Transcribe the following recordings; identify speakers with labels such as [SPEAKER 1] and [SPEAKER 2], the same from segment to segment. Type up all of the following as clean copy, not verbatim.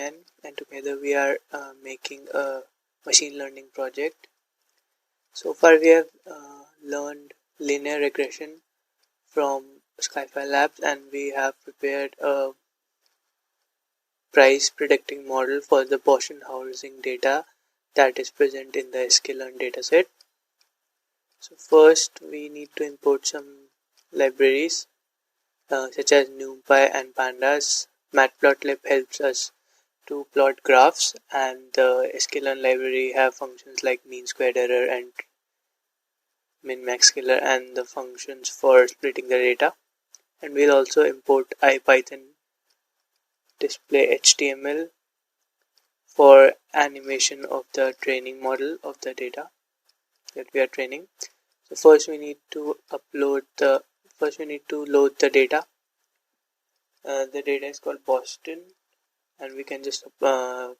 [SPEAKER 1] again, and together we are making a machine learning project. So far we have learned linear regression from Skyfi Labs, and we have prepared a price predicting model for the Boston housing data that is present in the sklearn dataset. So first we need to import some libraries such as NumPy and Pandas. Matplotlib helps us to plot graphs, and the sklearn library have functions like mean squared error and min max scalar and the functions for splitting the data. And we'll also import IPython display HTML for animation of the training model of the data that we are training. So first we need to load the data. The data is called Boston, and we can just load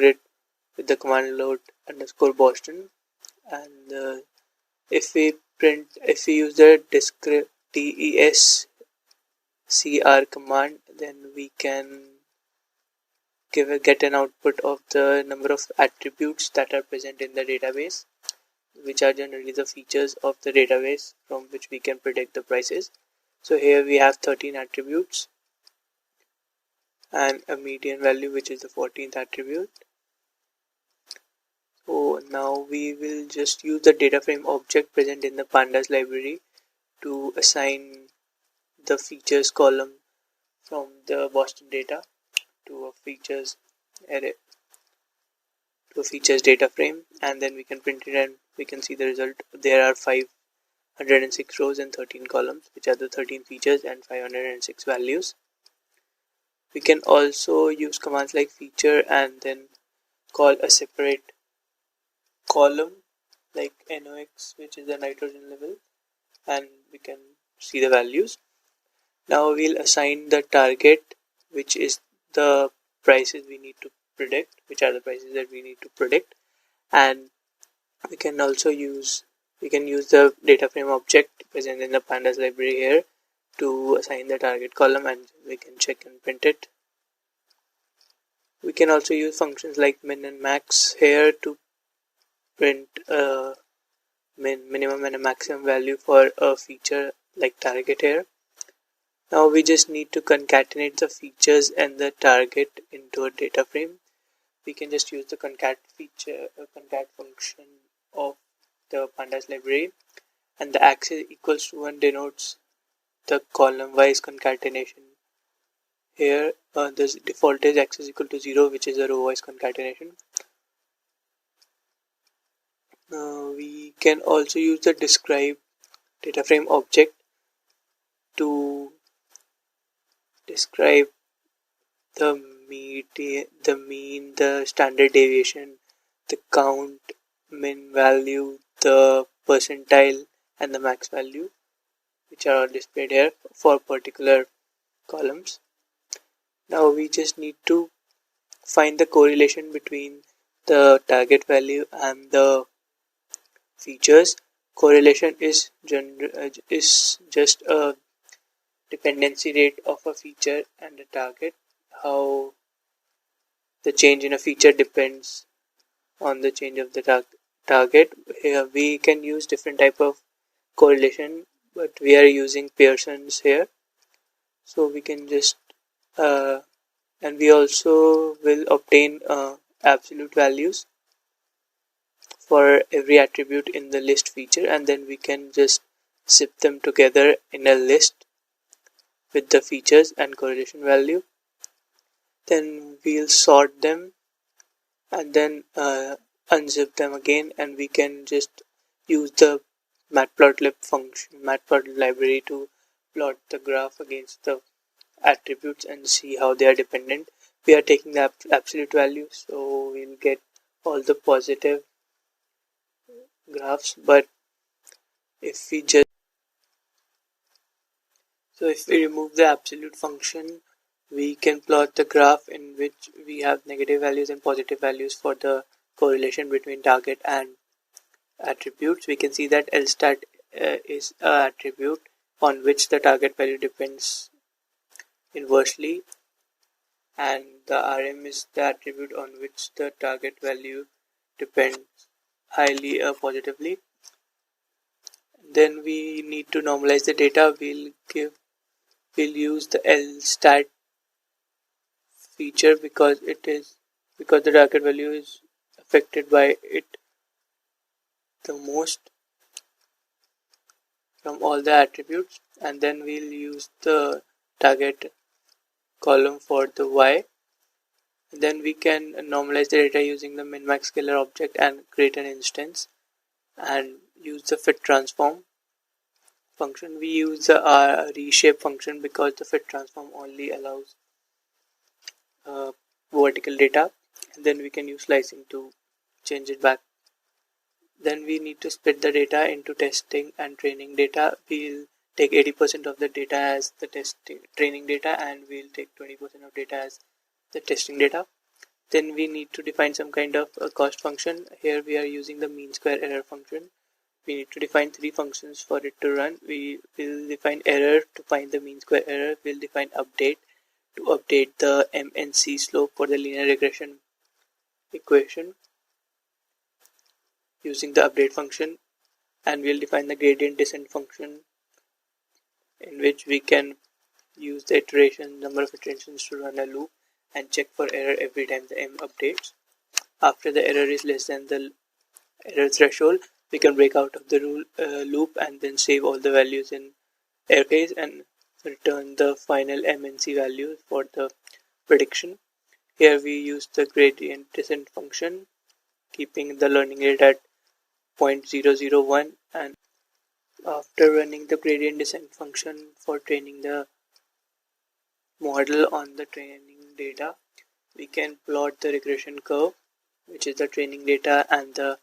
[SPEAKER 1] it with the command load underscore Boston. And if we use the descr command, then we can get an output of the number of attributes that are present in the database, which are generally the features of the database from which we can predict the prices. So here we have 13 attributes and a median value, which is the 14th attribute. So now we will just use the data frame object present in the pandas library to assign the features column from the Boston data to a features array, to a features data frame, and then we can print it and we can see the result. There are 506 rows and 13 columns, which are the 13 features and 506 values. We can also use commands like feature and then call a separate column like NOx, which is the nitrogen level, and we can see the values. Now we'll assign the target, which is the prices we need to predict, which are the prices that we need to predict, and we can use the data frame object present in the pandas library here to assign the target column, and we can check and print it. We can also use functions like min and max here to print a minimum and a maximum value for a feature like target here. Now we just need to concatenate the features and the target into a data frame. We can just use the concat function of the pandas library, and the axis equals to 1 denotes the column wise concatenation. Here the default is axis equal to 0, which is a row wise concatenation. We can also use the describe data frame object to describe the mean, the standard deviation, the count, min value, the percentile, and the max value, which are all displayed here for particular columns. Now we just need to find the correlation between the target value and the features. Correlation is just a dependency rate of a feature and a target. How the change in a feature depends on the change of the target. Here we can use different type of correlation, but we are using Pearson's here. So we can just and we also will obtain absolute values for every attribute in the list feature, and then we can just zip them together in a list with the features and correlation value. Then we'll sort them and then unzip them again, and we can just use the matplotlib library to plot the graph against the attributes and see how they are dependent. We are taking the absolute value, so we'll get all the positive graphs, but if we remove the absolute function, we can plot the graph in which we have negative values and positive values for the correlation between target and attributes. We can see that lstat is an attribute on which the target value depends inversely, and the RM is the attribute on which the target value depends highly positively. Then we need to normalize the data. We'll use the LSTAT feature because the target value is affected by it the most from all the attributes, and then we'll use the target column for the Y. Then we can normalize the data using the min-max scalar object and create an instance and use the fit transform function. We use the reshape function because the fit transform only allows vertical data, and then we can use slicing to change it back. Then we need to split the data into testing and training data. We'll take 80% of the data as the training data, and we'll take 20% of data as the testing data. Then we need to define some kind of a cost function. Here we are using the mean square error function. We need to define 3 functions for it to run. We will define error to find the mean square error. We'll define update to update the MNC slope for the linear regression equation using the update function, and we'll define the gradient descent function in which we can use the number of iterations to run a loop and check for error every time the M updates. After the error is less than the error threshold, we can break out of the loop and then save all the values in error case and return the final MNC value for the prediction. Here we use the gradient descent function, keeping the learning rate at 0.001, and after running the gradient descent function for training the model on the training data, we can plot the regression curve, which is the training data and the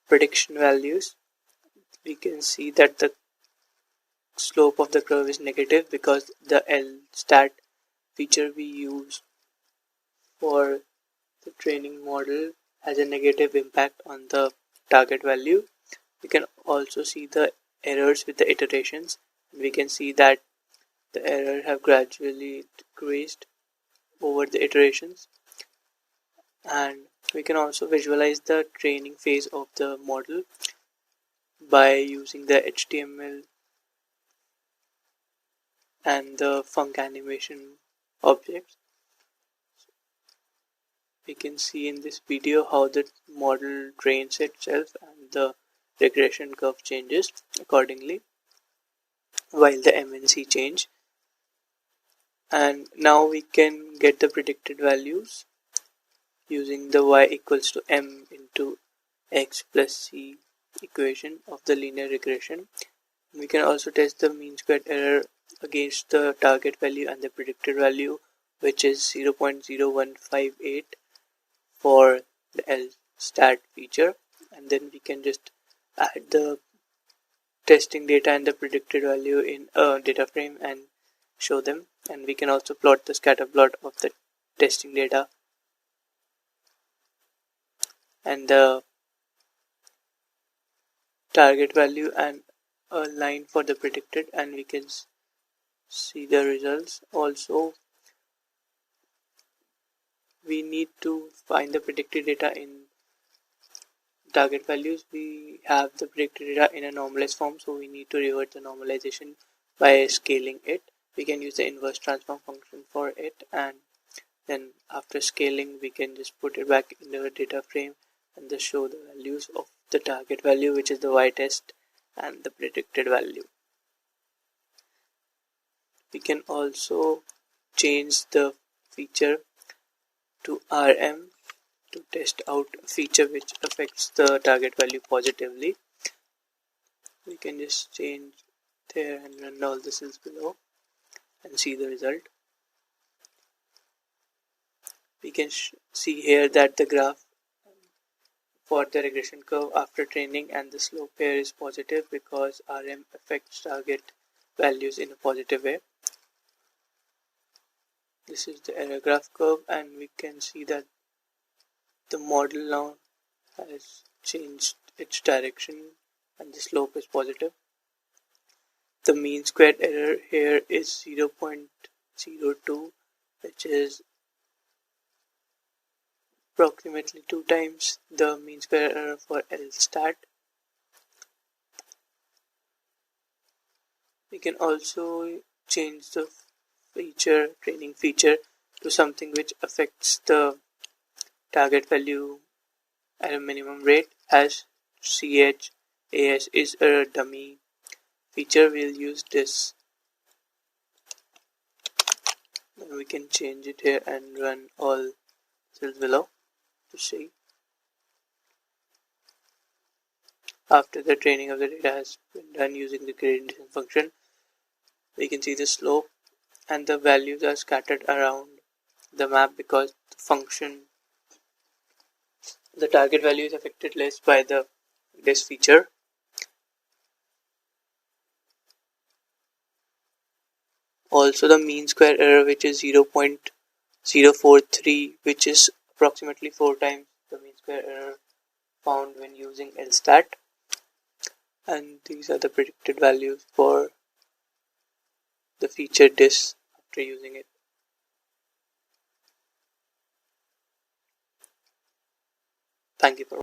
[SPEAKER 1] prediction values. We can see that the slope of the curve is negative because the LSTAT feature we use for the training model has a negative impact on the target value. We can also see the errors with the iterations. We can see that the error have gradually decreased over the iterations, and we can also visualize the training phase of the model by using the HTML and the func animation objects. We can see in this video how the model trains itself and the regression curve changes accordingly while the MNC change. And now we can get the predicted values using the y equals to m into x plus c equation of the linear regression. We can also test the mean squared error against the target value and the predicted value, which is 0.0158 for the LSTAT feature, and then we can just add the testing data and the predicted value in a data frame and show them. And we can also plot the scatter plot of the testing data and the target value and a line for the predicted, and we can see the results. Also, we need to find the predicted data in target values. We have the predicted data in a normalized form, so we need to revert the normalization by scaling it. We can use the inverse transform function for it, and then after scaling we can just put it back in the data frame and just show the values of the target value, which is the y test, and the predicted value. We can also change the feature to RM to test out a feature which affects the target value positively. We can just change there and run all the cells below and see the result. We can see here that the graph for the regression curve after training and the slope here is positive because RM affects target values in a positive way. This is the error graph curve, and we can see that the model now has changed its direction and the slope is positive. The mean squared error here is 0.02, which is approximately 2 times the mean square error for LSTAT. We can also change the training feature to something which affects the target value at a minimum rate, as CHAS is a dummy feature. We'll use this. Then we can change it here and run all cells below to see. After the training of the data has been done using the gradient descent function, we can see the slope and the values are scattered around the map because the target value is affected less by this feature. Also, the mean square error, which is 0.043, which is approximately 4 times the mean square error found when using LSTAT. And these are the predicted values for the feature disk after using it. Thank you for watching.